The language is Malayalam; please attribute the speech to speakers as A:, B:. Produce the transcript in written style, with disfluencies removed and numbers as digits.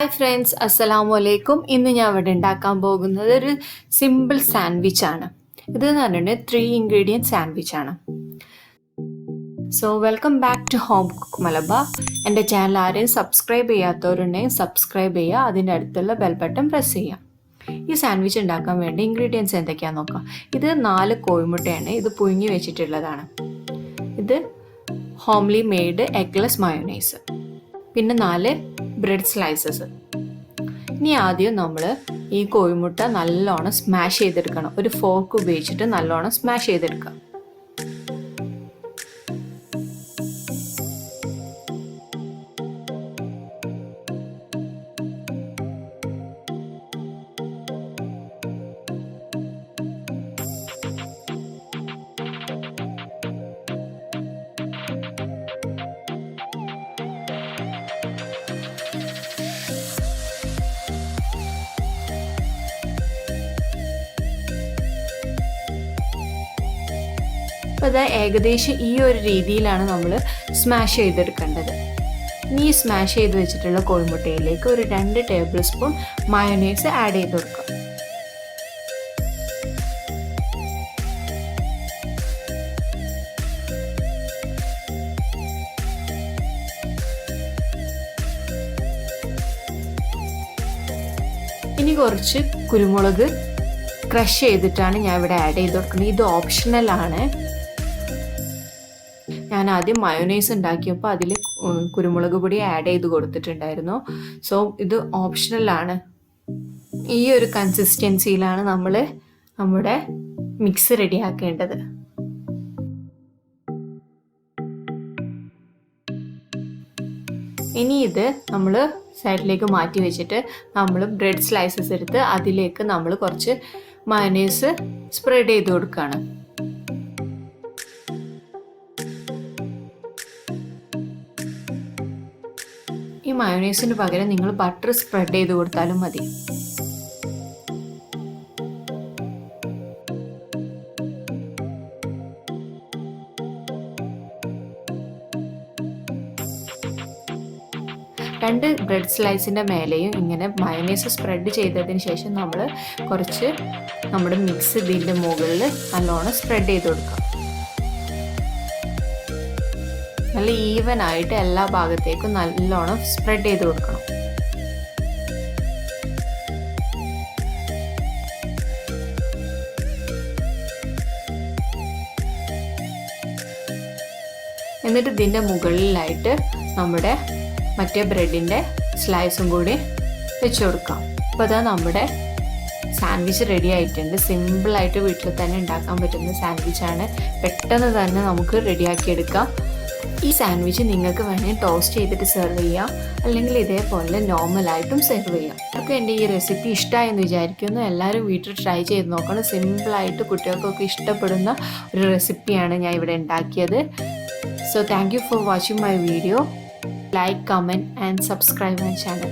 A: ഹായ് ഫ്രണ്ട്സ്, അസ്സലാമു അലൈക്കും. ഇന്ന് ഞാൻ ഇവിടെ ഉണ്ടാക്കാൻ പോകുന്നത് ഒരു സിമ്പിൾ സാൻഡ്വിച്ച് ആണ്. ഇതെന്ന് പറഞ്ഞിട്ട് 3 ഇൻഗ്രീഡിയൻറ്റ് സാൻഡ്വിച്ച് ആണ്. So welcome back to home cook Malabar. എൻ്റെ ചാനൽ ആരെയും സബ്സ്ക്രൈബ് ചെയ്യാത്തവരുണ്ടെങ്കിൽ സബ്സ്ക്രൈബ് ചെയ്യുക, അതിൻ്റെ അടുത്തുള്ള ബെൽ ബട്ടൺ പ്രസ് ചെയ്യുക. ഈ സാൻഡ്വിച്ച് ഉണ്ടാക്കാൻ വേണ്ടി ഇൻഗ്രീഡിയൻസ് എന്തൊക്കെയാണെന്ന് നോക്കാം. ഇത് 4 കോഴിമുട്ടയാണ്. ഇത് പുഴുങ്ങി വെച്ചിട്ടുള്ളതാണ്. ഇത് ഹോംലി മെയ്ഡ് എഗ്ലെസ് മയോണൈസ്, പിന്നെ 4 ബ്രെഡ് സ്ലൈസസ്. ഇനി ആദ്യം നമ്മൾ ഈ കോഴിമുട്ട നല്ലോണം സ്മാഷ് ചെയ്തെടുക്കണം. ഒരു ഫോർക്ക് ഉപയോഗിച്ചിട്ട് നല്ലോണം സ്മാഷ് ചെയ്തെടുക്കുക. അപ്പോൾ അത് ഏകദേശം ഈ ഒരു രീതിയിലാണ് നമ്മൾ സ്മാഷ് ചെയ്തെടുക്കേണ്ടത്. ഇനി ഈ സ്മാഷ് ചെയ്ത് വെച്ചിട്ടുള്ള കോഴിമുട്ടയിലേക്ക് ഒരു 2 ടേബിൾ സ്പൂൺ മയോണൈസ് ആഡ് ചെയ്ത് കൊടുക്കുക. ഇനി കുറച്ച് കുരുമുളക് ക്രഷ് ചെയ്തിട്ടാണ് ഞാൻ ഇവിടെ ആഡ് ചെയ്ത് കൊടുക്കുന്നത്. ഇത് ഓപ്ഷണലാണ്. ഞാൻ ആദ്യം മയോണൈസ് ഉണ്ടാക്കിയപ്പോൾ അതിൽ കുരുമുളക് പൊടി ആഡ് ചെയ്ത് കൊടുത്തിട്ടുണ്ടായിരുന്നു. സോ ഇത് ഓപ്ഷണലാണ്. ഈ ഒരു കൺസിസ്റ്റൻസിയിലാണ് നമ്മൾ നമ്മുടെ മിക്സ് റെഡിയാക്കേണ്ടത്. ഇനി ഇത് നമ്മൾ സൈഡിലേക്ക് മാറ്റി വെച്ചിട്ട് നമ്മൾ ബ്രെഡ് സ്ലൈസസ് എടുത്ത് അതിലേക്ക് നമ്മൾ കുറച്ച് മയോണൈസ് സ്പ്രെഡ് ചെയ്ത് കൊടുക്കുകയാണ്. ഈ മയോണൈസിന് പകരം നിങ്ങൾ ബട്ടർ സ്പ്രെഡ് ചെയ്ത് കൊടുത്താലും മതി. രണ്ട് ബ്രെഡ് സ്ലൈസിൻ്റെ മേലെയും ഇങ്ങനെ മയോണൈസ് സ്പ്രെഡ് ചെയ്തതിന് ശേഷം നമ്മൾ കുറച്ച് നമ്മുടെ മിക്സ് ഇതിൻ്റെ മുകളിൽ നല്ലോണം സ്പ്രെഡ് ചെയ്ത് കൊടുക്കാം. നല്ല ഈവൻ ആയിട്ട് എല്ലാ ഭാഗത്തേക്കും നല്ലോണം സ്പ്രെഡ് ചെയ്ത് കൊടുക്കണം. എന്നിട്ട് ഇതിൻ്റെ മുകളിലായിട്ട് നമ്മുടെ മറ്റേ ബ്രെഡിൻ്റെ സ്ലൈസും കൂടി വെച്ച് കൊടുക്കാം. അപ്പോൾ അതാ നമ്മുടെ സാൻഡ്വിച്ച് റെഡി ആയിട്ടുണ്ട്. സിമ്പിളായിട്ട് വീട്ടിൽ തന്നെ ഉണ്ടാക്കാൻ പറ്റുന്ന സാൻഡ്വിച്ചാണ്. പെട്ടെന്ന് തന്നെ നമുക്ക് റെഡിയാക്കിയെടുക്കാം. ഈ സാൻഡ്വിച്ച് നിങ്ങൾക്ക് വേണമെങ്കിൽ ടോസ്റ്റ് ചെയ്തിട്ട് സെർവ് ചെയ്യാം, അല്ലെങ്കിൽ ഇതേപോലെ നോർമലായിട്ടും സെർവ് ചെയ്യാം. അവർക്ക് എൻ്റെ ഈ റെസിപ്പി ഇഷ്ടമായെന്ന് വിചാരിക്കുന്നു. എല്ലാവരും വീട്ടിൽ ട്രൈ ചെയ്ത് നോക്കണം. സിമ്പിളായിട്ട് കുട്ടികൾക്കൊക്കെ ഇഷ്ടപ്പെടുന്ന ഒരു റെസിപ്പിയാണ് ഞാൻ ഇവിടെ ഉണ്ടാക്കിയത്. So thank you for watching my video. Like, comment and subscribe my channel.